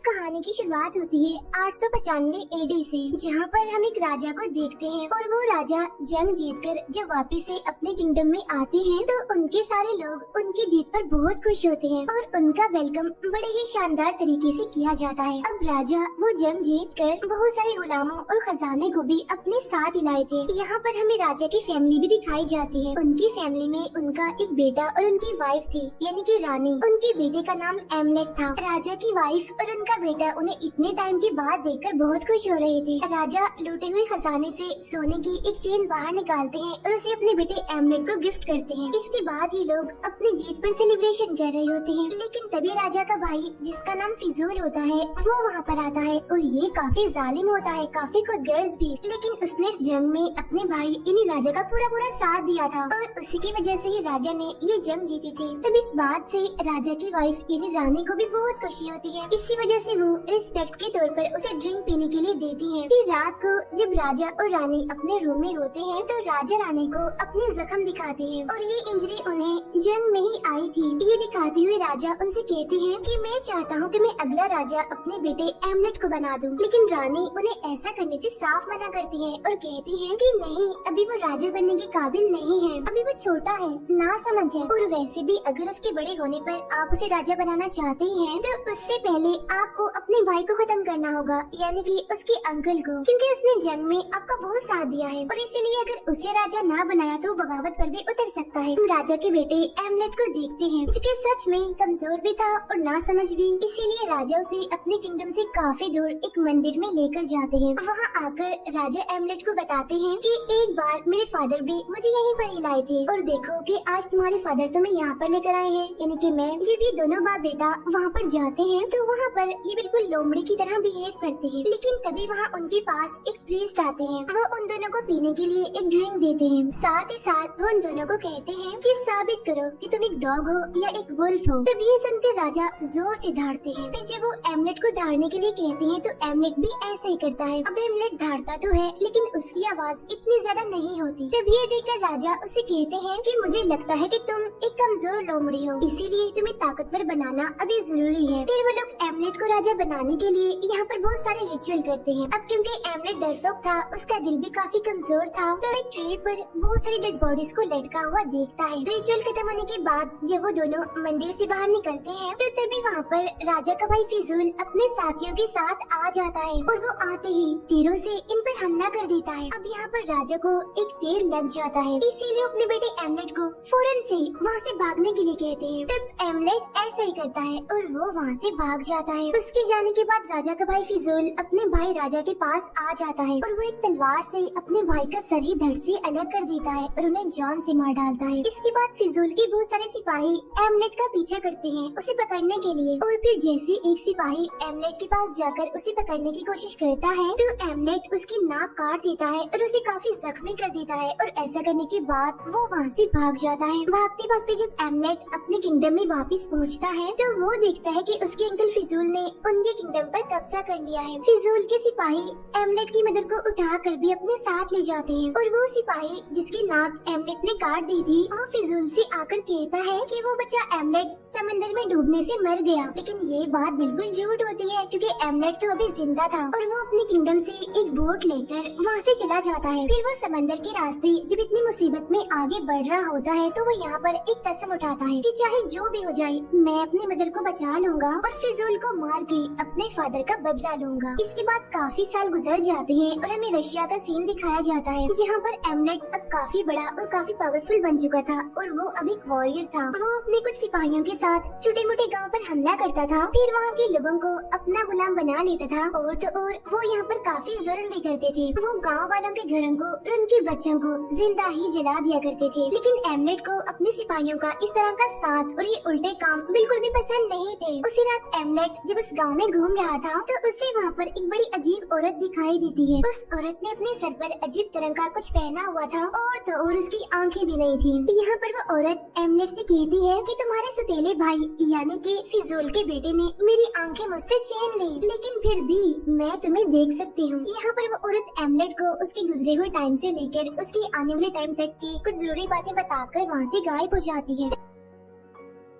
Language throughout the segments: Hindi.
कहानी की शुरुआत होती है 895 एडी से, जहाँ पर हम एक राजा को देखते हैं और वो राजा जंग जीतकर जब वापस से अपने किंगडम में आते हैं तो उनके सारे लोग उनकी जीत पर बहुत खुश होते हैं और उनका वेलकम बड़े ही शानदार तरीके से किया जाता है। अब राजा वो जंग जीत कर बहुत सारे गुलामों और खजाने को भी अपने साथ लाए थे। यहाँ पर हमें राजा की फैमिली भी दिखाई जाती है। उनकी फैमिली में उनका एक बेटा और उनकी वाइफ थी, यानी कि रानी। उनके बेटे का नाम एमलेट था। राजा की वाइफ और उनका बेटा उन्हें इतने टाइम के बाद देखकर बहुत खुश हो रहे थे। राजा लूटे हुए खजाने से सोने की एक चेन बाहर निकालते हैं और उसे अपने बेटे एमलेट को गिफ्ट करते हैं। इसके बाद ये लोग अपनी जीत पर सेलिब्रेशन कर रहे होते हैं, लेकिन तभी राजा का भाई, जिसका नाम फिजूल होता है, वो वहाँ पर आता है और ये काफी जालिम होता है, काफी खुदगर्ज भी। लेकिन उसने इस जंग में अपने भाई यानी राजा का पूरा साथ दिया था और उसी की वजह से ही राजा ने ये जंग जीती थी। तब इस बात से राजा की वाइफ यानी रानी को भी बहुत खुशी होती है। इसी वजह से वो रिस्पेक्ट के तौर पर उसे ड्रिंक पीने के लिए देती है। फिर रात को जब राजा और रानी अपने रूम में होते हैं तो राजा रानी को अपने जख्म दिखाते हैं और ये इंजरी उन्हें जंग में ही आई थी। ये दिखाते हुए राजा उनसे कहते हैं कि मैं चाहता हूँ कि मैं अगला राजा अपने बेटे एमलेट को बना दूं। लेकिन रानी उन्हें ऐसा करने से साफ मना करती है और कहती है कि नहीं, अभी वो राजा बनने के काबिल नहीं है, अभी वो छोटा है, ना समझ है। और वैसे भी अगर उसके बड़े होने पर आप उसे राजा बनाना चाहते हैं तो उससे पहले आपको अपने भाई को खत्म करना होगा, यानी कि उसके अंकल को, क्योंकि उसने जंग में आपका बहुत साथ दिया है और इसीलिए अगर उसे राजा ना बनाया तो बगावत पर भी उतर सकता है। हम राजा के बेटे एमलेट को देखते हैं, जो कि सच में कमजोर भी था और ना समझ भी। इसीलिए राजा उसे अपने किंगडम से काफी दूर एक मंदिर में लेकर जाते हैं। वहाँ आकर राजा एमलेट को बताते हैं कि एक बार मेरे फादर भी मुझे यहीं पर ही लाए थे और देखो कि आज तुम्हारे फादर तुम्हें यहाँ पर लेकर आए हैं, यानी कि मैं। जब ये दोनों बाप बेटा वहाँ पर जाते हैं तो वहाँ पर ये बिल्कुल लोमड़ी की तरह बिहेव करते हैं। लेकिन तभी वहाँ उनके पास एक प्रीस्ट आते हैं। वो उन दोनों को पीने के लिए एक ड्रिंक देते हैं। साथ ही साथ वो उन दोनों को कहते हैं कि साबित करो कि तुम एक डॉग हो या एक वुल्फ हो। तब ये सुनकर राजा जोर से धाड़ते हैं। फिर जब वो एमलेट को धाड़ने के लिए कहते हैं तो एमलेट भी ऐसा ही करता है। अब एमलेट धाड़ता तो है लेकिन उसकी आवाज इतनी ज्यादा नहीं होती। तब ये देखकर राजा उससे कहते हैं कि मुझे लगता है कि तुम एक कमजोर लोमड़ी हो, इसीलिए तुम्हें ताकतवर बनाना अभी जरूरी है। फिर वो लोग एमलेट को राजा बनाने के लिए यहाँ पर बहुत सारे रिचुअल करते हैं। अब क्योंकि एमलेट डरपोक था, उसका दिल भी काफी कमजोर था, तो एक ट्री पर बहुत सारी डेड बॉडीज को लटका हुआ देखता है। रिचुअल खत्म होने के बाद जब वो दोनों मंदिर से बाहर निकलते हैं तो तभी वहाँ पर राजा का भाई फिजूल अपने साथियों के साथ आ जाता है और वो आते ही तीरों से इन पर हमला कर देता है। अब यहाँ पर राजा को एक तीर लग जाता है, इसीलिए अपने बेटे एमलेट को फौरन से वहाँ से भागने के लिए कहते हैं। तब एमलेट ऐसा ही करता है और वो वहाँ से भाग जाता है। उसके जाने के बाद राजा का भाई फिजूल अपने भाई राजा के पास आ जाता है और वो एक तलवार से अपने भाई का सर ही धड़ से अलग कर देता है और उन्हें जान से मार डालता है। इसके बाद फिजूल के बहुत सारे सिपाही एमलेट का पीछा करते हैं उसे पकड़ने के लिए, और फिर जैसे एक सिपाही एमलेट के पास जाकर उसे पकड़ने की कोशिश करता है तो एमलेट उसकी नाक काट देता है और उसे काफी जख्मी कर देता है। और ऐसा करने के बाद वो वहाँ से भाग जाता है। भागते भागते जब एमलेट अपने किंगडम में वापस पहुँचता है तो वो देखता है कि उसके अंकल फिजूल ने उनके किंगडम पर कब्जा कर लिया है। फिजूल के सिपाही एमलेट की मदर को उठा कर भी अपने साथ ले जाते हैं और वो सिपाही जिसकी नाक एमलेट ने काट दी थी वो फिजूल से आकर कहता है कि वो बच्चा एमलेट समंदर में डूबने से मर गया। लेकिन ये बात बिल्कुल झूठ होती है, क्योंकि एमलेट तो अभी जिंदा था और वो अपने किंगडम से एक बोट लेकर वहाँ से चला जाता है। फिर वो समंदर के रास्ते जब इतनी मुसीबत में आगे बढ़ रहा होता है तो वो यहाँ पर एक कसम उठाता है कि चाहे जो भी हो जाए मैं अपनी मदर को बचा लूंगा और फिजूल को मार के अपने फादर का बदला लूंगा। इसके बाद काफी साल गुजर जाते हैं और हमें रशिया का सीन दिखाया जाता है, जहाँ पर एमलेट अब काफी बड़ा और काफी पावरफुल बन चुका था और वो अब एक वॉरियर था। वो अपने कुछ सिपाहियों के साथ छोटे मोटे गाँव पर हमला करता था, फिर वहाँ के लोगों को अपना गुलाम बना लेता था और तो और वो यहाँ पर काफी जुल्म भी करते थे। वो गाँव वालों के घरों को और उनके बच्चों को जिंदा ही जला दिया करते थे। लेकिन एमलेट को अपने सिपाहियों का इस तरह का साथ और ये उल्टे काम बिल्कुल भी पसंद नहीं थे। उसी रात एमलेट जब उस गांव में घूम रहा था तो उसे वहाँ पर एक बड़ी अजीब औरत दिखाई देती है। उस औरत ने अपने सर पर अजीब तरह का कुछ पहना हुआ था और तो और उसकी आंखें भी नहीं थी। यहाँ पर वो औरत एमलेट से कहती है कि तुम्हारे सुतेले भाई यानी कि फिजूल के बेटे ने मेरी आंखें मुझसे छीन ली, लेकिन फिर भी मैं तुम्हें देख सकती हूँ। यहाँ पर वो औरत एमलेट को उसके गुजरे हुए टाइम से लेकर उसके आने वाले टाइम तक की कुछ जरूरी बातें बताकर वहाँ से गायब हो जाती है।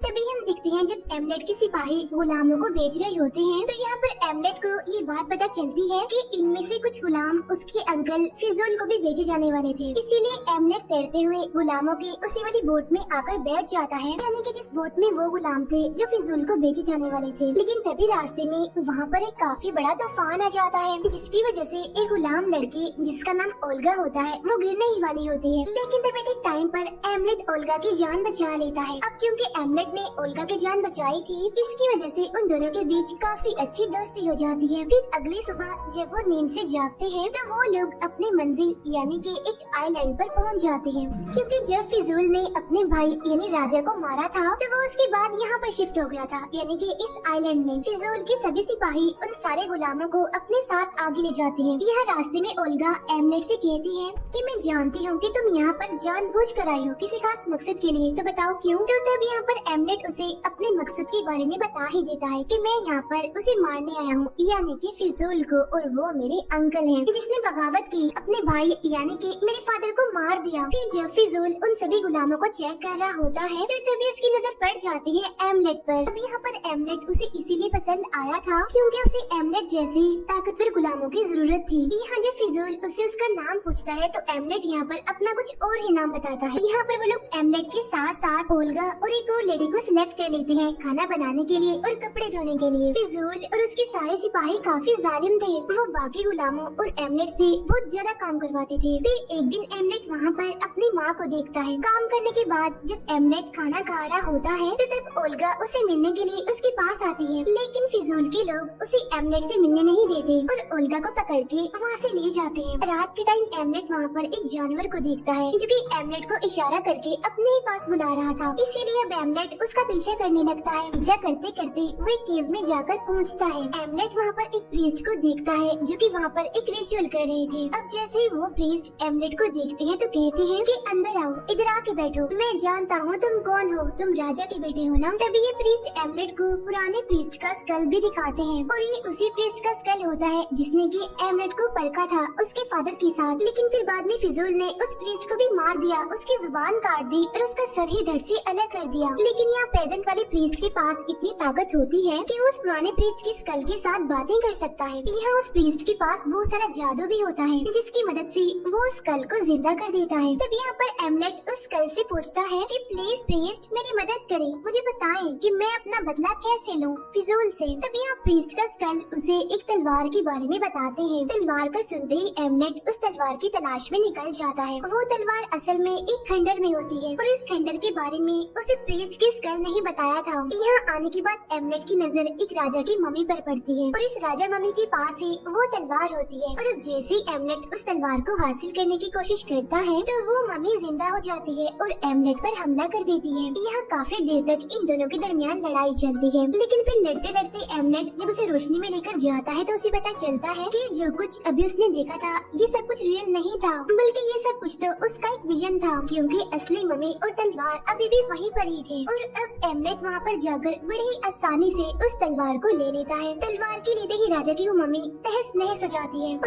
तभी हम देखते हैं जब एमलेट के सिपाही गुलामों को बेच रहे होते हैं तो यहाँ पर एमलेट को ये बात पता चलती है कि इनमें से कुछ गुलाम उसके अंकल फिजूल को भी बेचे जाने वाले थे। इसीलिए एमलेट तैरते हुए गुलामों की उसी वाली बोट में आकर बैठ जाता है, यानी कि जिस बोट में वो गुलाम थे जो फिजूल को बेचे जाने वाले थे। लेकिन तभी रास्ते में वहाँ पर एक काफी बड़ा तूफान आ जाता है, जिसकी वजह से एक गुलाम लड़की जिसका नाम ओल्गा होता है वो गिरने ही वाली होती है। लेकिन तभी ठीक टाइम पर एमलेट ओल्गा की जान बचा लेता है। अब क्योंकि एमलेट ने ओल्गा की जान बचाई थी, इसकी वजह से उन दोनों के बीच काफी अच्छी दोस्ती हो जाती है। फिर अगली सुबह जब वो नींद से जागते हैं तो वो लोग अपनी मंजिल यानी कि एक आइलैंड पर पहुंच जाते हैं, क्योंकि जब फिजूल ने अपने भाई यानी राजा को मारा था तो वो उसके बाद यहाँ पर शिफ्ट हो गया था, यानी कि इस आइलैंड में फिजूल के सभी सिपाही उन सारे गुलामों को अपने साथ आगे ले जाते हैं। यह रास्ते में ओल्गा एमलेट से कहती है कि मैं जानती हूँ कि तुम यहाँ पर जानबूझ कर आई हो किसी खास मकसद के लिए, तो बताओ क्यों। तो तब यहाँ पर एमलेट उसे अपने मकसद के बारे में बता ही देता है कि मैं यहाँ पर उसे मारने आया हूँ, यानी कि फिजूल को, और वो मेरे अंकल हैं जिसने बगावत की, अपने भाई यानी कि मेरे फादर को मार दिया। फिर जब फिजूल उन सभी गुलामों को चेक कर रहा होता है तो तभी उसकी नजर पड़ जाती है एमलेट पर। अब यहाँ पर एमलेट उसे इसीलिए पसंद आया था क्योंकि उसे एमलेट जैसे ताकतवर गुलामों की जरूरत थी। यहाँ जब फिजूल उससे उसका नाम पूछता है तो एमलेट यहाँ पर अपना कुछ और ही नाम बताता है। यहाँ पर वो लोग एमलेट के साथ साथ ओल्गा और एक और लेडी को सिलेक्ट कर लेते हैं खाना बनाने के लिए और कपड़े धोने के लिए। फिजूल और उसके सारे सिपाही काफी जालिम थे, वो बाकी गुलामों और एमलेट से बहुत ज्यादा काम करवाते थे। फिर एक दिन एमलेट वहाँ पर अपनी माँ को देखता है। काम करने के बाद जब एमलेट खाना खा रहा होता है तो तब ओल्गा उसे मिलने के लिए उसके पास आती है, लेकिन फिजूल के लोग उसे एमलेट से मिलने नहीं देते और ओल्गा को पकड़ के वहाँ से ले जाते हैं। रात के टाइम एमलेट वहाँ पर एक जानवर को देखता है जो कि एमलेट को इशारा करके अपने ही पास बुला रहा था, इसीलिए अब एमलेट उसका पीछा करने लगता है। पीछा करते करते वो एक केव में जाकर पहुँचता है। एमलेट वहाँ पर एक प्रीस्ट को देखता है जो कि वहाँ पर एक रिचुअल कर रहे थे। अब जैसे ही वो प्रीस्ट एमलेट को देखते हैं तो कहते हैं कि अंदर आओ, इधर आके बैठो, मैं जानता हूँ तुम कौन हो, तुम राजा के बेटे हो ना। तभी ये प्रीस्ट एमलेट को पुराने प्रीस्ट का स्कल भी दिखाते हैं और ये उसी प्रीस्ट का स्कल होता है जिसने कि एमलेट को परखा था उसके फादर के साथ। लेकिन फिर बाद में फिजूल ने उस प्रीस्ट को भी मार दिया, उसकी जुबान काट दी और उसका सर ही धड़ से अलग कर दिया। लेकिन यहाँ प्रेजेंट वाले प्रीस्ट के पास इतनी ताकत होती है कि वो उस पुराने प्रीस्ट के स्कल के साथ बातें कर सकता है। यहाँ उस प्रीस्ट के पास बहुत सारा जादू भी होता है जिसकी मदद से वो उस स्कल को जिंदा कर देता है। तब यहाँ पर एमलेट उस स्कल से पूछता है कि प्लीज प्रीस्ट मेरी मदद करें, मुझे बताएं कि मैं अपना बदला कैसे लूं फिजूल से। तब यहाँ प्रीस्ट का स्कल उसे एक तलवार के बारे में बताते हैं। तलवार का सुनते ही एमलेट उस तलवार की तलाश में निकल जाता है। वो तलवार असल में एक खंडर में होती है और इस खंडर के बारे में उसे प्रीस्ट के स्कल नहीं बताया था। यहाँ आने के बाद एमलेट की नजर एक राजा की मम्मी पर पड़ती है और इस राजा मम्मी के पास ही वो तलवार होती है। और अब जैसे ही एमलेट उस तलवार को हासिल करने की कोशिश करता है तो वो मम्मी जिंदा हो जाती है और एमलेट पर हमला कर देती है। यहाँ काफी देर तक इन दोनों के दरमियान लड़ाई चलती है, लेकिन फिर लड़ते लड़ते एमलेट जब उसे रोशनी में लेकर जाता है तो उसे पता चलता है कि जो कुछ अभी उसने देखा था ये सब कुछ रियल नहीं था, बल्कि ये सब कुछ तो उसका एक विजन था, क्योंकि असली मम्मी और तलवार अभी भी वहीं पर ही थे। और अब एमलेट वहाँ पर जाकर बड़े ही आसानी से उस तलवार को ले लेता है। तलवार के लेते ही राजा की वो मम्मी तहस नहस हो जाती है।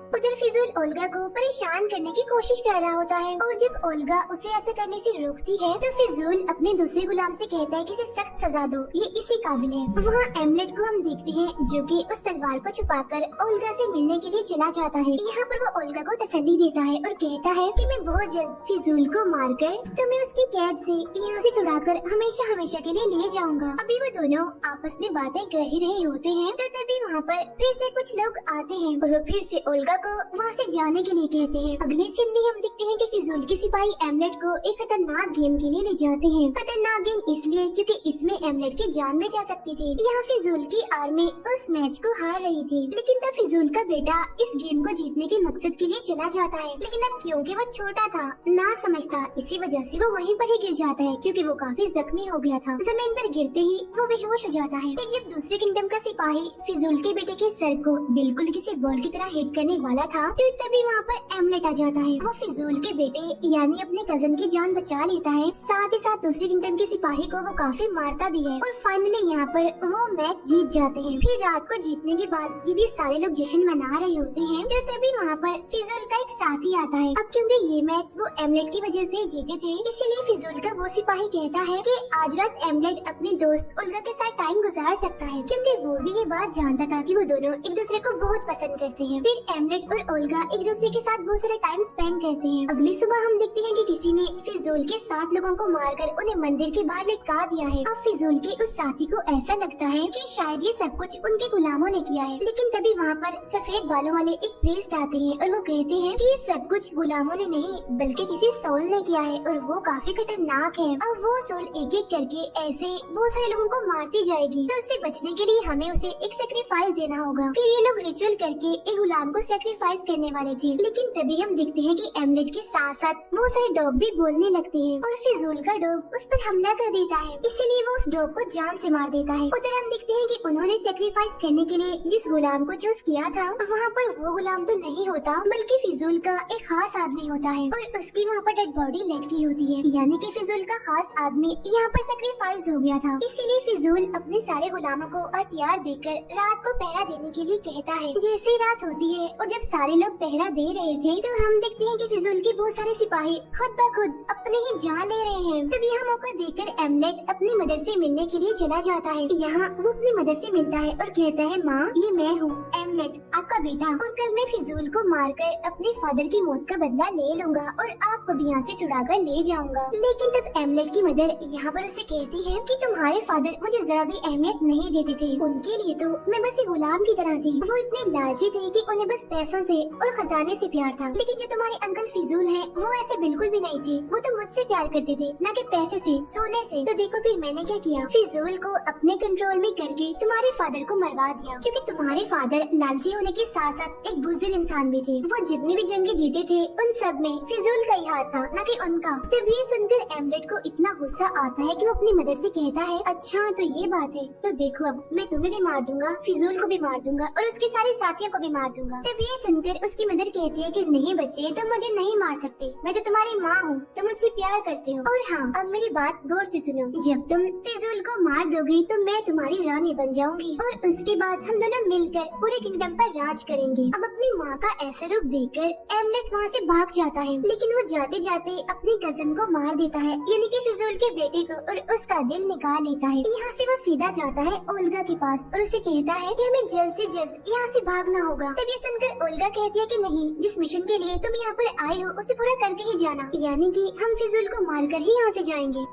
उधर फिजूल ओल्गा को परेशान करने की कोशिश कर रहा होता है और जब ओल्गा उसे ऐसा करने से रोकती है तो फिजूल अपने दूसरे गुलाम से कहता है कि इसे सख्त सजा दो, ये इसी काबिल है। वहाँ एमलेट को हम देखते हैं जो कि उस तलवार को छुपाकर ओल्गा से मिलने के लिए चला जाता है। यहाँ पर वो ओल्गा को तसल्ली देता है और कहता है कि मैं बहुत जल्द फिजूल को मारकर तुम्हें उसकी कैद से यहाँ से छुड़ाकर हमेशा हमेशा के लिए ले जाऊंगा। अभी वो दोनों आपस में बातें कर ही रहे होते हैं तो तभी वहाँ पर फिर से कुछ लोग आते हैं और वो फिर से ओल्गा को वहाँ से जाने के लिए कहते हैं। अगले सीन में हम देखते हैं कि फिजूल के सिपाही एमलेट को एक खतरनाक गेम के लिए ले जाते हैं। खतरनाक गेम इसलिए क्योंकि इसमें एमलेट की जान में जा सकती थी। यहाँ फिजूल की आर्मी उस मैच को हार रही थी, लेकिन तब फिजूल का बेटा इस गेम को जीतने के मकसद के लिए चला जाता है। लेकिन अब क्योंकि वो छोटा था, ना समझता, इसी वजह से वो वहीं पर ही गिर जाता है क्योंकि वो काफी जख्मी हो गया था। जमीन पर गिरते ही वो बेहोश हो जाता है। फिर जब दूसरे किंगडम का सिपाही फिजूल के बेटे के सर को बिल्कुल किसी बॉल की तरह हिट करने वाला था तो तभी वहाँ पर एमलेट आ जाता है। वो फिजूल के बेटे यानी अपने कजन की जान बचा लेता है, साथ ही साथ दूसरे किंगडम के सिपाही को वो काफी मारता भी है और फाइनली यहाँ पर वो मैच जीत जाते हैं। फिर रात को जीतने के बाद ये भी सारे लोग जश्न मना रहे होते हैं तो तभी वहाँ पर फिजूल का एक साथी आता है। अब क्योंकि ये मैच वो एमलेट की वजह से जीते थे, इसीलिए फिजूल का वो सिपाही कहता है कि आज रात एमलेट अपने दोस्त ओल्गा के साथ टाइम गुजार सकता है, क्योंकि वो भी ये बात जानता था कि वो दोनों एक दूसरे को बहुत पसंद करते हैं। फिर एमलेट और ओल्गा एक दूसरे के साथ बहुत सारा टाइम स्पेंड करते हैं। अगली सुबह हम देखते हैं कि किसी ने फिजूल के 7 लोगों को मारकर उन्हें मंदिर के बाहर लटका दिया है। अब फिजूल के उस साथी को ऐसा लगता है कि शायद ये सब कुछ उनके गुलामों ने किया है, लेकिन तभी वहाँ पर सफेद बालों वाले एक प्रीस्ट आते हैं और वो कहते हैं कि ये सब कुछ गुलामों ने नहीं बल्कि किसी सोल ने किया है और वो काफी खतरनाक है। अब वो सोल एक एक करके ऐसे बहुत सारे लोगों को मारती जाएगी, तो उससे बचने के लिए हमें उसे एक सेक्रीफाइस देना होगा। फिर ये लोग रिचुअल करके एक गुलाम को सेक्रीफाइस करने वाले थे, लेकिन तभी हम देखते हैं कि एमलेट के साथ साथ बहुत सारे डॉग भी बोलने लगते हैं और फिजूल का डॉग उस पर हमला कर देता है, इसीलिए वो उस डॉग को जान से मार देता है। उधर हम देखते हैं कि उन्होंने सेक्रीफाइस करने के लिए जिस गुलाम को चूज किया था वहाँ पर वो गुलाम तो नहीं होता बल्कि फिजूल का एक खास आदमी होता है और उसकी वहाँ पर डेड बॉडी लटकी होती है, यानी कि फिजूल का खास आदमी यहाँ पर सेक्रीफाइस हो गया था। इसीलिए फिजूल अपने सारे गुलामों को हथियार देकर रात को पहरा देने के लिए कहता है। जैसे ही रात होती है और जब सारे लोग पहरा दे रहे थे तो हम देखते हैं कि फिजूल के बहुत सारे सिपाही खुद ब खुद अपने ही जान ले रहे हैं। तभी यह मौका देखकर एमलेट अपनी मदर से मिलने के लिए चला जाता है। यहाँ वो अपनी मदर से मिलता है और कहता है, माँ ये मैं हूँ एमलेट, आपका बेटा, और कल मैं फिजूल को मारकर अपने फादर की मौत का बदला ले लूंगा और आपको भी यहाँ से छुड़ा कर ले जाऊंगा। लेकिन तब एमलेट की मदर यहाँ पर उसे कहती है कि तुम्हारे फादर मुझे जरा भी अहमियत नहीं देते थे, उनके लिए तो मैं बस एक गुलाम की तरह थी। वो इतने लालची थे कि उन्हें बस पैसों से और खजाने से प्यार था। लेकिन जो तुम्हारे अंकल फिजूल है वो ऐसे बिल्कुल भी नहीं थे, वो तो मुझसे प्यार करते थे न कि पैसे से, सोने से। तो देखो फिर मैंने क्या किया, फिजूल को अपने कंट्रोल में करके तुम्हारे फादर को मरवा दिया, क्योंकि तुम्हारे फादर लालची होने के साथ साथ एक बुज़दिल इंसान भी थे। वो जितने भी जंगे जीते थे उन सब में फिजूल का ही हाथ था न कि उनका। तब ये सुनकर एमलेट को इतना गुस्सा आता है कि वो अपनी मदर से कहता है, अच्छा तो ये बात है, तो देखो अब मैं तुम्हें भी मार दूंगा, फिजूल को भी मार दूंगा और उसके सारे साथियों को भी मार दूंगा। तब ये सुनकर उसकी मदर कहती है कि नहीं बच्चे, तुम मुझे नहीं मार सकते, मैं तो तुम्हारी माँ हूँ, तुम मुझसे प्यार करते हो। और हाँ, अब मेरी बात गौर से सुनो, जब तुम फिजूल को मार दोगे तो मैं तुम्हारी रानी बन जाऊंगी और उसके बाद हम दोनों मिलकर पूरे किंगडम पर राज करेंगे। अब अपनी माँ का ऐसा रूप देखकर एमलेट वहाँ से भाग जाता है, लेकिन वो जाते जाते अपने कजन को मार देता है, यानी कि फिजूल के बेटे को, और उसका दिल निकाल लेता है। यहाँ से वो सीधा जाता है ओल्गा के पास और उसे कहता है कि हमें जल्द से जल्द यहाँ से भागना होगा। तब ये सुनकर ओल्गा कहती है कि नहीं, जिस मिशन के लिए तुम यहाँ पर आए हो उसे पूरा करके ही जाना, यानी कि हम फिजूल को मारकर ही यहाँ से जाएंगे।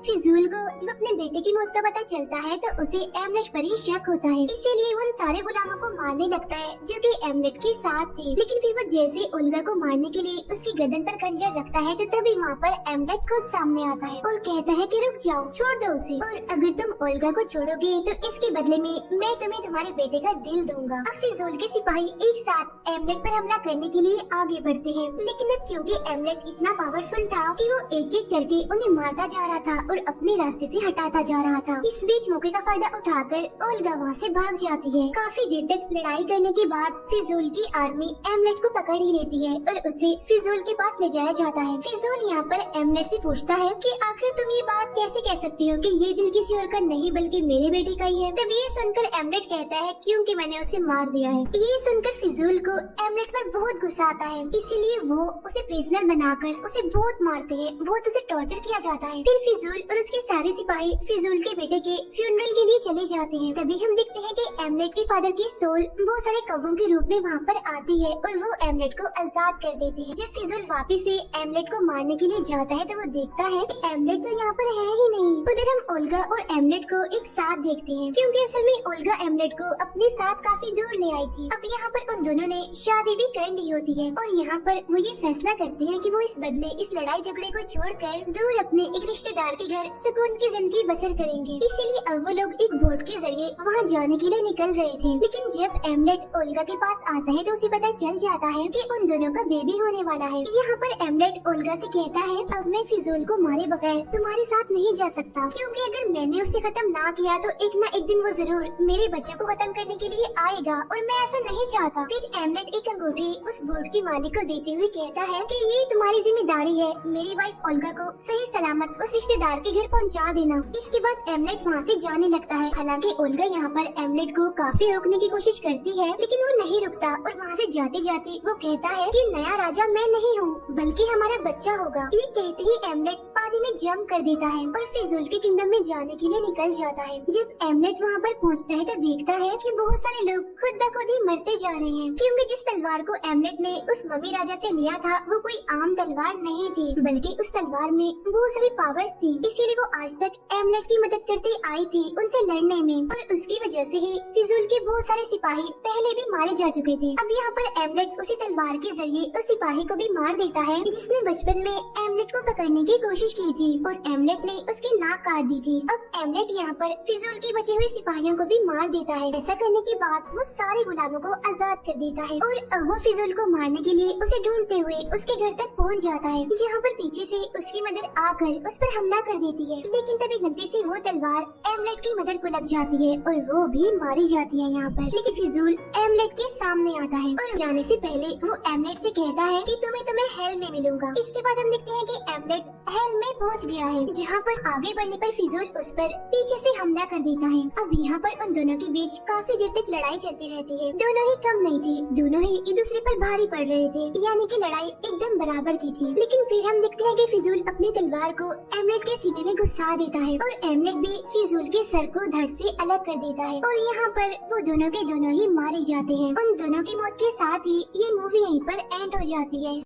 फिजूल को जब अपने बेटे की मौत का पता चलता है तो उसे एमलेट पर ही शक होता है, इसीलिए वो उन सारे गुलामों को मारने लगता है जो कि एमलेट के साथ थे। लेकिन फिर वो जैसे ओल्गा को मारने के लिए उसकी गर्दन पर खंजर रखता है तो तभी वहाँ पर एमलेट खुद सामने आता है और कहता है कि रुक जाओ, छोड़ दो उसे, और अगर तुम ओल्गा को छोड़ोगे तो इसके बदले में मैं तुम्हें तुम्हारे बेटे का दिल दूंगा। अब फिजूल के सिपाही एक साथ एमलेट पर हमला करने के लिए आगे बढ़ते हैं, लेकिन अब क्योंकि एमलेट इतना पावरफुल था कि वो एक एक करके उन्हें मारता जा रहा था और अपने रास्ते से हटाता जा रहा था। इस बीच मौके का फायदा उठाकर ओल्गा वहाँ से भाग जाती है। काफी देर तक लड़ाई करने के बाद फिजूल की आर्मी एमलेट को पकड़ ही लेती है और उसे फिजूल के पास ले जाया जाता है। फिजूल यहाँ पर एमलेट से पूछता है कि आखिर तुम ये बात कैसे कह सकती हो कि ये दिल किसी और का नहीं बल्कि मेरे बेटे का ही है। तब ये सुनकर एमलेट कहता है क्योंकि मैंने उसे मार दिया है। ये सुनकर फिजूल को एमलेट पर बहुत गुस्सा आता है, इसीलिए वो उसे प्रिजनर बनाकर उसे बहुत मारते हैं, बहुत उसे टॉर्चर किया जाता है। फिर फिजूल और उसके सारे सिपाही फिजूल के बेटे के फ्यूनरल के लिए चले जाते हैं। तभी हम देखते हैं कि एमलेट के फादर की सोल बहुत सारे कौवों के रूप में वहाँ पर आती है और वो एमलेट को आजाद कर देती है। जब फिजूल वापिस से एमलेट को मारने के लिए जाता है तो वो देखता है कि एमलेट तो यहाँ पर है ही नहीं। उधर हम ओल्गा और एमलेट को एक साथ देखते हैं, क्योंकि असल में ओल्गा एमलेट को अपने साथ काफी दूर ले आई थी। अब यहाँ पर उन दोनों ने शादी भी कर ली होती है और यहाँ पर वो ये फैसला करते हैं कि वो इस बदले इस लड़ाई झगड़े को छोड़कर दूर अपने एक रिश्तेदार के घर सुकून की जिंदगी बसर करेंगे। इसीलिए अब वो लोग एक बोट के जरिए वहाँ जाने के लिए निकल रहे थे। लेकिन जब एमलेट ओल्गा के पास आता है तो उसे पता चल जाता है कि उन दोनों का बेबी होने वाला है। यहाँ पर एमलेट ओल्गा से कहता है, अब मैं फिजूल को मारे बगैर तुम्हारे साथ नहीं जा सकता, क्योंकि अगर मैंने उसे खत्म ना किया तो एक ना एक दिन वो जरूर मेरे बच्चे को खत्म करने के लिए आएगा और मैं ऐसा नहीं चाहता। फिर एमलेट एक अंगूठी उस बोट के मालिक को देते हुए कहता है कि ये तुम्हारी जिम्मेदारी है, मेरी वाइफ ओल्गा को सही सलामत उस रिश्तेदार के घर पहुंचा देना। इसके बाद एमलेट वहाँ से जाने लगता है। हालांकि ओल्गा यहाँ पर एमलेट को काफी रोकने की कोशिश करती है, लेकिन वो नहीं रुकता और वहाँ से जाते जाते वो कहता है कि नया राजा मैं नहीं हूँ बल्कि हमारा बच्चा होगा। ये कहते ही एमलेट पानी में जंप कर देता है और फिजूल के किंगडम में जाने के लिए निकल जाता है। जब एमलेट वहाँ पर पहुँचता है तो देखता है कि बहुत सारे लोग खुद ब खुद ही मरते जा रहे हैं, क्योंकि जिस तलवार को एमलेट ने उस मम्मी राजा से लिया था वो कोई आम तलवार नहीं थी, बल्कि उस तलवार में बहुत सारी पावर्स थी। इसीलिए वो आज तक एमलेट की मदद करते आई थी उनसे लड़ने में, और उसकी वजह से ही फिजूल के बहुत सारे सिपाही पहले भी मारे जा चुके थे। अब यहाँ पर एमलेट उसी तलवार के जरिए उस सिपाही को भी मार देता है जिसने बचपन में एमलेट को पकड़ने की कोशिश की थी और एमलेट ने उसकी नाक काट दी थी। अब एमलेट यहाँ पर फिजूल के बचे हुए सिपाहियों को भी मार देता है। ऐसा करने के बाद वो सारे गुलामों को आजाद कर देता है और अब वो फिजूल को मारने के लिए उसे ढूंढते हुए उसके घर तक पहुँच जाता है, जहाँ पर पीछे से उसकी मदर आकर उस पर हमला कर देती है। लेकिन तभी गलती से वो तलवार एमलेट की मदर को लग जाती है और वो भी मारी जाती है यहाँ पर। लेकिन फिजूल एमलेट के सामने आता है और जाने से पहले वो एमलेट से कहता है कि तुम्हें हेल में मिलूंगा। इसके बाद हम देखते हैं कि एमलेट हेल में पहुंच गया है, जहाँ पर आगे बढ़ने पर फिजूल उस पर पीछे से हमला कर देता है। अब यहाँ पर उन दोनों के बीच काफी देर तक लड़ाई चलती रहती है। दोनों ही कम नहीं थे, दोनों ही एक दूसरे पर भारी पड़ रहे थे, यानी कि लड़ाई एकदम बराबर की थी। लेकिन फिर हम देखते हैं कि फिजूल अपनी तलवार को एमलेट के सीने में घुसा देता है और एमलेट भी फिजूल के सर को धड़ से अलग कर देता है और यहाँ पर वो दोनों के दोनों ही मारे जाते हैं। उन दोनों की मौत के साथ ही ये मूवी यहीं पर एंड हो जाती है।